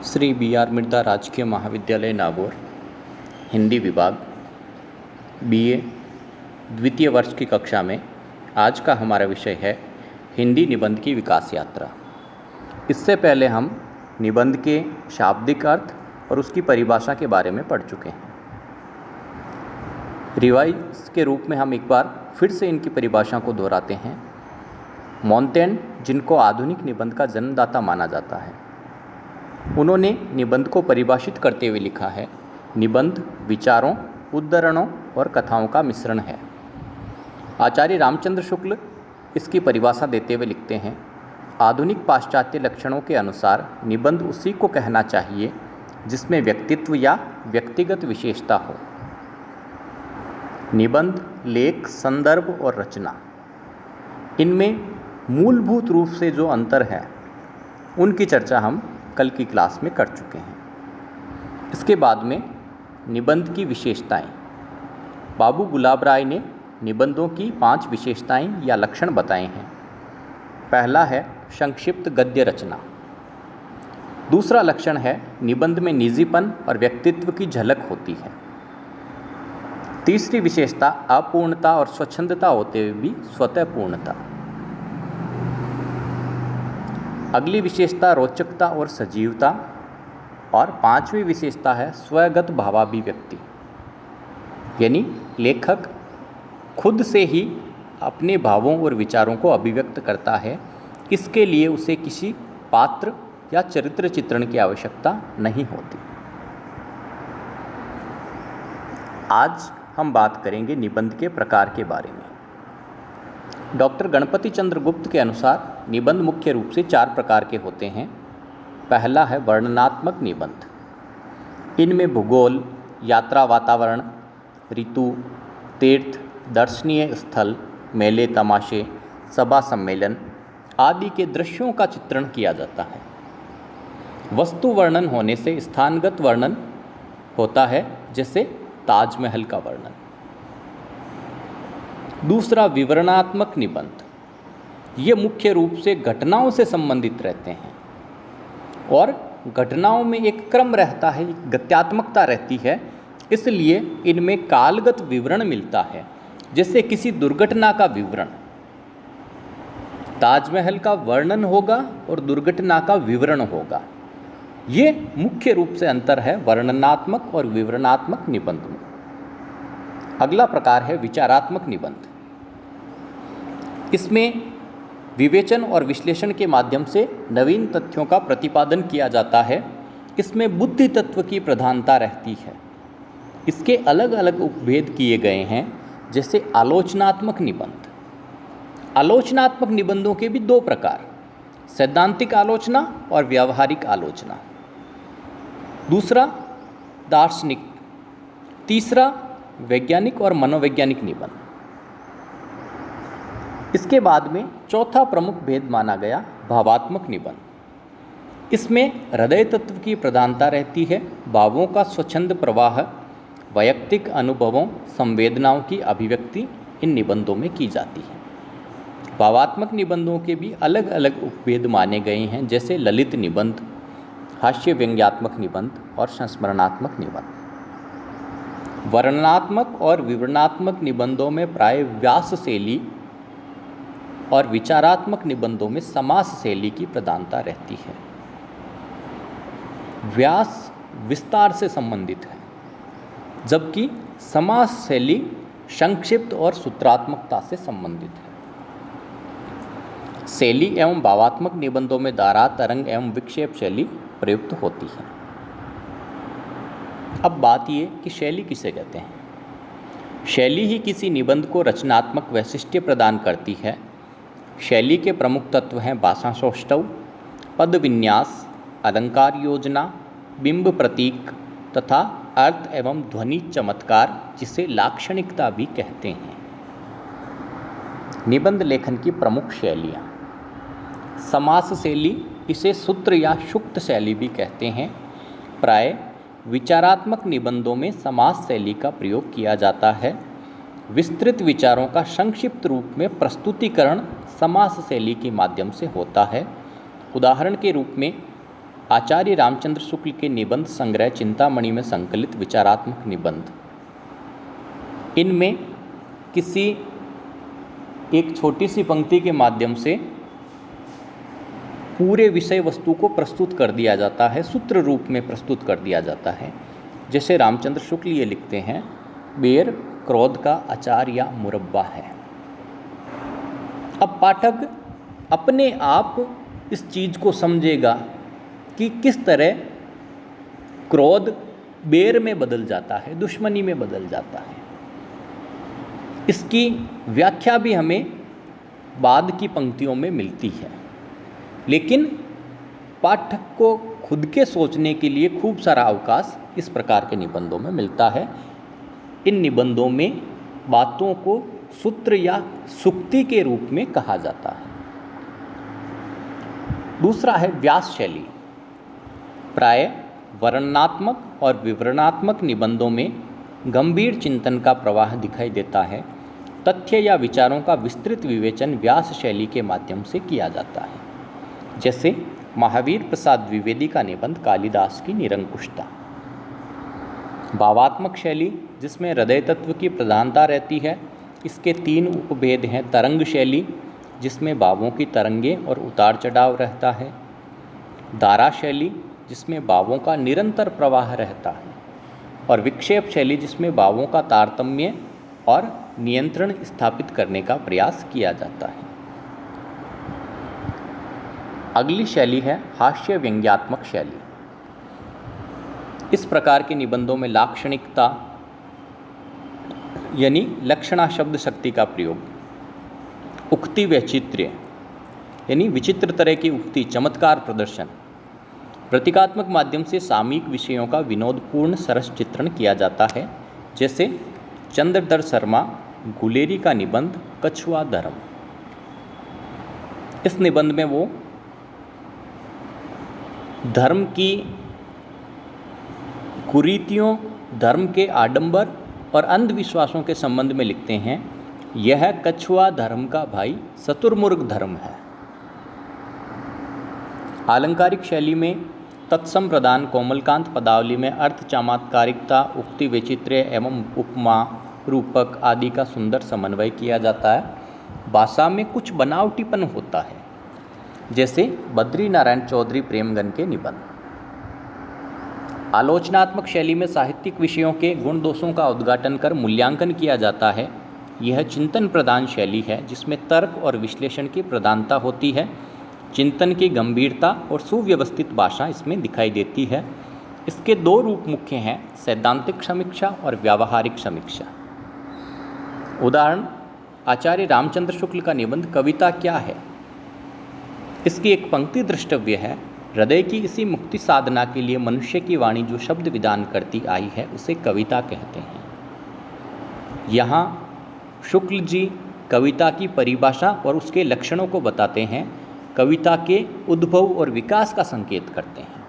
Shri B are Mirdha राजकीय महाविद्यालय नागौर, हिंदी विभाग, बीए, द्वितीय वर्ष की कक्षा में आज का हमारा विषय है हिंदी निबंध की विकास यात्रा। इससे पहले हम निबंध के शाब्दिक अर्थ और उसकी परिभाषा के बारे में पढ़ चुके हैं। रिवाइज के रूप में हम एक बार फिर से इनकी परिभाषा को दोहराते हैं। मोंटेन, जिनको आधुनिक निबंध का जन्मदाता माना जाता है, उन्होंने निबंध को परिभाषित करते हुए लिखा है, निबंध विचारों, उद्धरणों और कथाओं का मिश्रण है। आचार्य रामचंद्र शुक्ल इसकी परिभाषा देते हुए लिखते हैं, आधुनिक पाश्चात्य लक्षणों के अनुसार निबंध उसी को कहना चाहिए जिसमें व्यक्तित्व या व्यक्तिगत विशेषता हो। निबंध, लेख, संदर्भ और रचना, इनमें मूलभूत रूप से जो अंतर है उनकी चर्चा हम कल की क्लास में कर चुके हैं। इसके बाद में निबंध की विशेषताएं, बाबू गुलाब राय ने निबंधों की 5 विशेषताएं या लक्षण बताए हैं। पहला है संक्षिप्त गद्य रचना। दूसरा लक्षण है निबंध में निजीपन और व्यक्तित्व की झलक होती है। तीसरी विशेषता अपूर्णता और स्वच्छंदता होते हुए भी स्वतः पूर्णता। अगली विशेषता रोचकता और सजीवता, और 5वीं विशेषता है स्वगत भावाभिव्यक्ति, यानी लेखक खुद से ही अपने भावों और विचारों को अभिव्यक्त करता है। इसके लिए उसे किसी पात्र या चरित्र चित्रण की आवश्यकता नहीं होती। आज हम बात करेंगे निबंध के प्रकार के बारे में। डॉक्टर गणपति चंद्र गुप्त के अनुसार निबंध मुख्य रूप से 4 प्रकार के होते हैं। पहला है वर्णनात्मक निबंध। इनमें भूगोल, यात्रा वातावरण, ऋतु, तीर्थ, दर्शनीय स्थल, मेले तमाशे, सभा सम्मेलन आदि के दृश्यों का चित्रण किया जाता है। वस्तु वर्णन होने से स्थानगत वर्णन होता है, जैसे ताजमहल का वर्णन। दूसरा विवरणात्मक निबंध, ये मुख्य रूप से घटनाओं से संबंधित रहते हैं और घटनाओं में एक क्रम रहता है, एक गत्यात्मकता रहती है, इसलिए इनमें कालगत विवरण मिलता है, जैसे किसी दुर्घटना का विवरण। ताजमहल का वर्णन होगा और दुर्घटना का विवरण होगा। ये मुख्य रूप से अंतर है वर्णनात्मक और विवरणात्मक निबंध में। अगला प्रकार है विचारात्मक निबंध। इसमें विवेचन और विश्लेषण के माध्यम से नवीन तथ्यों का प्रतिपादन किया जाता है। इसमें बुद्धि तत्व की प्रधानता रहती है। इसके अलग अलग उपभेद किए गए हैं, जैसे आलोचनात्मक निबंध। आलोचनात्मक निबंधों के भी 2 प्रकार, सैद्धांतिक आलोचना और व्यावहारिक आलोचना। दूसरा दार्शनिक, तीसरा वैज्ञानिक और मनोवैज्ञानिक निबंध। इसके बाद में चौथा प्रमुख भेद माना गया भावात्मक निबंध। इसमें हृदय तत्व की प्रधानता रहती है। भावों का स्वच्छंद प्रवाह, वैयक्तिक अनुभवों, संवेदनाओं की अभिव्यक्ति इन निबंधों में की जाती है। भावात्मक निबंधों के भी अलग अलग उपभेद माने गए हैं, जैसे ललित निबंध, हास्य व्यंग्यात्मक निबंध और संस्मरणात्मक निबंध। वर्णनात्मक और विवरणात्मक निबंधों में प्राय व्यास शैली और विचारात्मक निबंधों में समास शैली की प्रधानता रहती है। व्यास विस्तार से संबंधित है, जबकि समास शैली संक्षिप्त और सूत्रात्मकता से संबंधित है। शैली एवं भावात्मक निबंधों में धारा, तरंग एवं विक्षेप शैली प्रयुक्त होती है। अब बात ये कि शैली किसे कहते हैं। शैली ही किसी निबंध को रचनात्मक वैशिष्ट्य प्रदान करती है। शैली के प्रमुख तत्व हैं भाषा सौष्ठव, पद विन्यास, अलंकार योजना, बिंब प्रतीक तथा अर्थ एवं ध्वनि चमत्कार, जिसे लाक्षणिकता भी कहते हैं। निबंध लेखन की प्रमुख शैलियाँ। समास शैली, इसे सूत्र या शुक्त शैली भी कहते हैं। प्राय विचारात्मक निबंधों में समास शैली का प्रयोग किया जाता है। विस्तृत विचारों का संक्षिप्त रूप में प्रस्तुतिकरण समास शैली के माध्यम से होता है। उदाहरण के रूप में आचार्य रामचंद्र शुक्ल के निबंध संग्रह चिंतामणि में संकलित विचारात्मक निबंध। इनमें किसी एक छोटी सी पंक्ति के माध्यम से पूरे विषय वस्तु को प्रस्तुत कर दिया जाता है, सूत्र रूप में प्रस्तुत कर दिया जाता है। जैसे रामचंद्र शुक्ल ये लिखते हैं, बेर क्रोध का अचार या मुरब्बा है। अब पाठक अपने आप इस चीज़ को समझेगा कि किस तरह क्रोध बेर में बदल जाता है, दुश्मनी में बदल जाता है। इसकी व्याख्या भी हमें बाद की पंक्तियों में मिलती है, लेकिन पाठक को खुद के सोचने के लिए खूब सारा अवकाश इस प्रकार के निबंधों में मिलता है। इन निबंधों में बातों को सूत्र या सूक्ति के रूप में कहा जाता है। दूसरा है व्यास शैली। प्राय वर्णनात्मक और विवरणात्मक निबंधों में गंभीर चिंतन का प्रवाह दिखाई देता है। तथ्य या विचारों का विस्तृत विवेचन व्यास शैली के माध्यम से किया जाता है। जैसे महावीर प्रसाद द्विवेदी का निबंध कालिदास की निरंकुशता। भावात्मक शैली, जिसमें हृदय तत्व की प्रधानता रहती है। इसके 3 उपभेद हैं। तरंग शैली, जिसमें भावों की तरंगे और उतार चढ़ाव रहता है। धारा शैली, जिसमें भावों का निरंतर प्रवाह रहता है। और विक्षेप शैली, जिसमें भावों का तारतम्य और नियंत्रण स्थापित करने का प्रयास किया जाता है। अगली शैली है हास्य व्यंग्यात्मक शैली। इस प्रकार के निबंधों में लाक्षणिकता यानी लक्षणा शब्द शक्ति का प्रयोग, उक्ति वैचित्र्य यानी विचित्र तरह की उक्ति, चमत्कार प्रदर्शन, प्रतीकात्मक माध्यम से सामयिक विषयों का विनोदपूर्ण सरस चित्रण किया जाता है। जैसे चंद्रधर शर्मा गुलेरी का निबंध कछुआ धर्म। इस निबंध में वो धर्म की कुरीतियों, धर्म के आडंबर और अंधविश्वासों के संबंध में लिखते हैं, यह कछुआ धर्म का भाई शतुर्मुर्ग धर्म है। आलंकारिक शैली में तत्सम प्रदान, कोमलकांत पदावली में अर्थ चमत्कारिकता, उक्ति वैचित्र्य एवं उपमा, रूपक आदि का सुंदर समन्वय किया जाता है। भाषा में कुछ बनावटीपन होता है, जैसे बद्री नारायण चौधरी प्रेमगन के निबंध। आलोचनात्मक शैली में साहित्यिक विषयों के गुण दोषों का उद्घाटन कर मूल्यांकन किया जाता है। यह चिंतन प्रधान शैली है, जिसमें तर्क और विश्लेषण की प्रधानता होती है। चिंतन की गंभीरता और सुव्यवस्थित भाषा इसमें दिखाई देती है। इसके 2 रूप मुख्य हैं, सैद्धांतिक समीक्षा और व्यावहारिक समीक्षा। उदाहरण, आचार्य रामचंद्र शुक्ल का निबंध कविता क्या है। इसकी एक पंक्ति द्रष्टव्य है, हृदय की इसी मुक्ति साधना के लिए मनुष्य की वाणी जो शब्द विधान करती आई है उसे कविता कहते हैं। यहाँ शुक्ल जी कविता की परिभाषा और उसके लक्षणों को बताते हैं, कविता के उद्भव और विकास का संकेत करते हैं।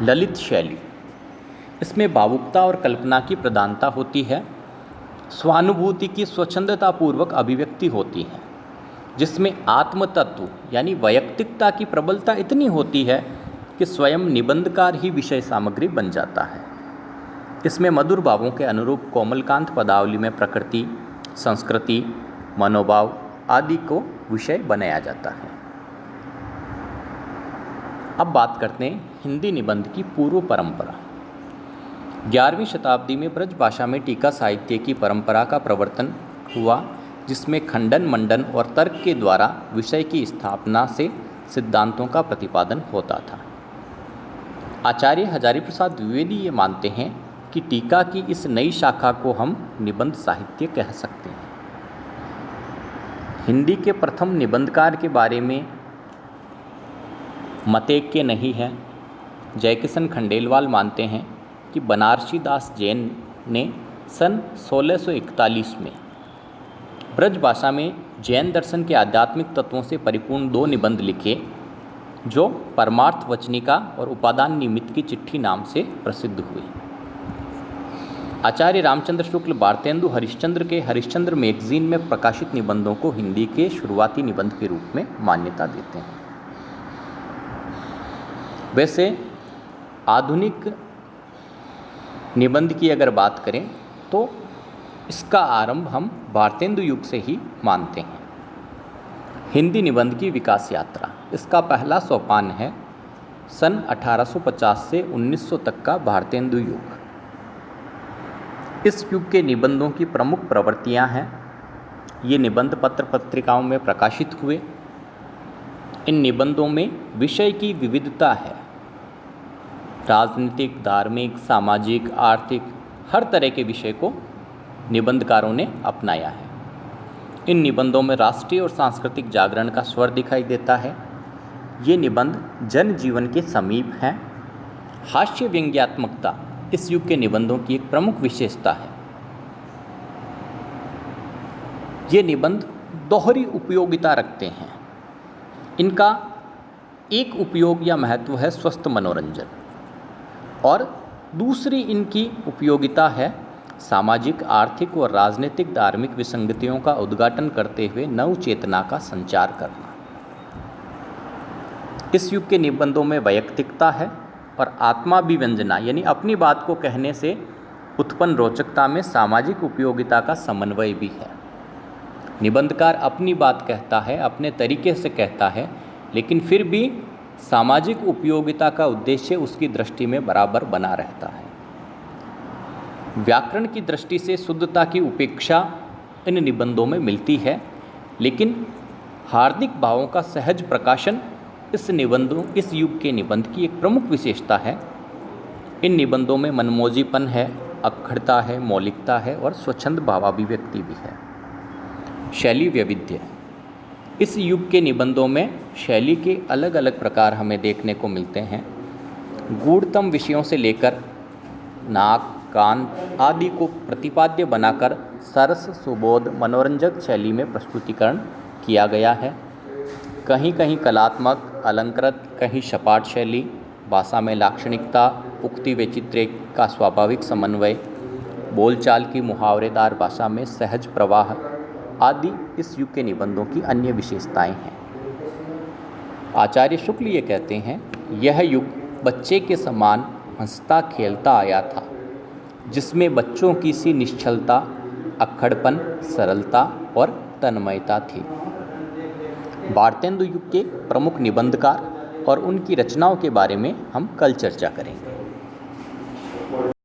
ललित शैली, इसमें भावुकता और कल्पना की प्रधानता होती है। स्वानुभूति की स्वच्छंदतापूर्वक अभिव्यक्ति होती है, जिसमें आत्मतत्व यानी वैयक्तिकता की प्रबलता इतनी होती है कि स्वयं निबंधकार ही विषय सामग्री बन जाता है। इसमें मधुर भावों के अनुरूप कोमलकांत पदावली में प्रकृति, संस्कृति, मनोभाव आदि को विषय बनाया जाता है। अब बात करते हैं हिंदी निबंध की पूर्व परंपरा। 11वीं शताब्दी में ब्रज भाषा में टीका साहित्य की परंपरा का प्रवर्तन हुआ, जिसमें खंडन मंडन और तर्क के द्वारा विषय की स्थापना से सिद्धांतों का प्रतिपादन होता था। आचार्य हजारी प्रसाद द्विवेदी ये मानते हैं कि टीका की इस नई शाखा को हम निबंध साहित्य कह सकते हैं। हिंदी के प्रथम निबंधकार के बारे में मतैक्य नहीं है। जयकिशन खंडेलवाल मानते हैं कि बनारसी दास जैन ने सन 1641 में ब्रज भाषा में जैन दर्शन के आध्यात्मिक तत्वों से परिपूर्ण 2 निबंध लिखे, जो परमार्थ वचनिका और उपादान निमित्त की चिट्ठी नाम से प्रसिद्ध हुए। आचार्य रामचंद्र शुक्ल भारतेंदु हरिश्चंद्र के हरिश्चंद्र मैगजीन में प्रकाशित निबंधों को हिंदी के शुरुआती निबंध के रूप में मान्यता देते हैं। वैसे आधुनिक निबंध की अगर बात करें तो इसका आरंभ हम भारतेंदु युग से ही मानते हैं। हिंदी निबंध की विकास यात्रा, इसका पहला सोपान है सन 1850 से 1900 तक का भारतेंदु युग। इस युग के निबंधों की प्रमुख प्रवृत्तियां हैं। ये निबंध पत्र पत्रिकाओं में प्रकाशित हुए। इन निबंधों में विषय की विविधता है। राजनीतिक, धार्मिक, सामाजिक, आर्थिक, हर तरह के विषय को निबंधकारों ने अपनाया है। इन निबंधों में राष्ट्रीय और सांस्कृतिक जागरण का स्वर दिखाई देता है। ये निबंध जन जीवन के समीप हैं। हास्य व्यंग्यात्मकता इस युग के निबंधों की एक प्रमुख विशेषता है। ये निबंध दोहरी उपयोगिता रखते हैं। इनका एक उपयोग या महत्व है स्वस्थ मनोरंजन, और दूसरी इनकी उपयोगिता है सामाजिक, आर्थिक और राजनीतिक धार्मिक विसंगतियों का उद्घाटन करते हुए नव चेतना का संचार करना। इस युग के निबंधों में वैयक्तिकता है और आत्माभिव्यंजना यानी अपनी बात को कहने से उत्पन्न रोचकता में सामाजिक उपयोगिता का समन्वय भी है। निबंधकार अपनी बात कहता है, अपने तरीके से कहता है, लेकिन फिर भी सामाजिक उपयोगिता का उद्देश्य उसकी दृष्टि में बराबर बना रहता है। व्याकरण की दृष्टि से शुद्धता की उपेक्षा इन निबंधों में मिलती है, लेकिन हार्दिक भावों का सहज प्रकाशन इस युग के निबंध की एक प्रमुख विशेषता है। इन निबंधों में मनमोजीपन है, अक्खड़ता है, मौलिकता है और स्वच्छंद भावाभिव्यक्ति भी है। शैली वैविध्य, इस युग के निबंधों में शैली के अलग अलग प्रकार हमें देखने को मिलते हैं। गूढ़तम विषयों से लेकर नाक, कान आदि को प्रतिपाद्य बनाकर सरस, सुबोध, मनोरंजक शैली में प्रस्तुतिकरण किया गया है। कहीं कहीं कलात्मक, अलंकृत, कहीं सपाट शैली, भाषा में लाक्षणिकता, उक्ति वैचित्र्य का स्वाभाविक समन्वय, बोलचाल की मुहावरेदार भाषा में सहज प्रवाह आदि इस युग के निबंधों की अन्य विशेषताएं हैं। आचार्य शुक्ल ये कहते हैं, यह युग बच्चे के समान हंसता खेलता आया था, जिसमें बच्चों की सी निश्चलता, अक्खड़पन, सरलता और तन्मयता थी। भारतेंदु युग के प्रमुख निबंधकार और उनकी रचनाओं के बारे में हम कल चर्चा करेंगे।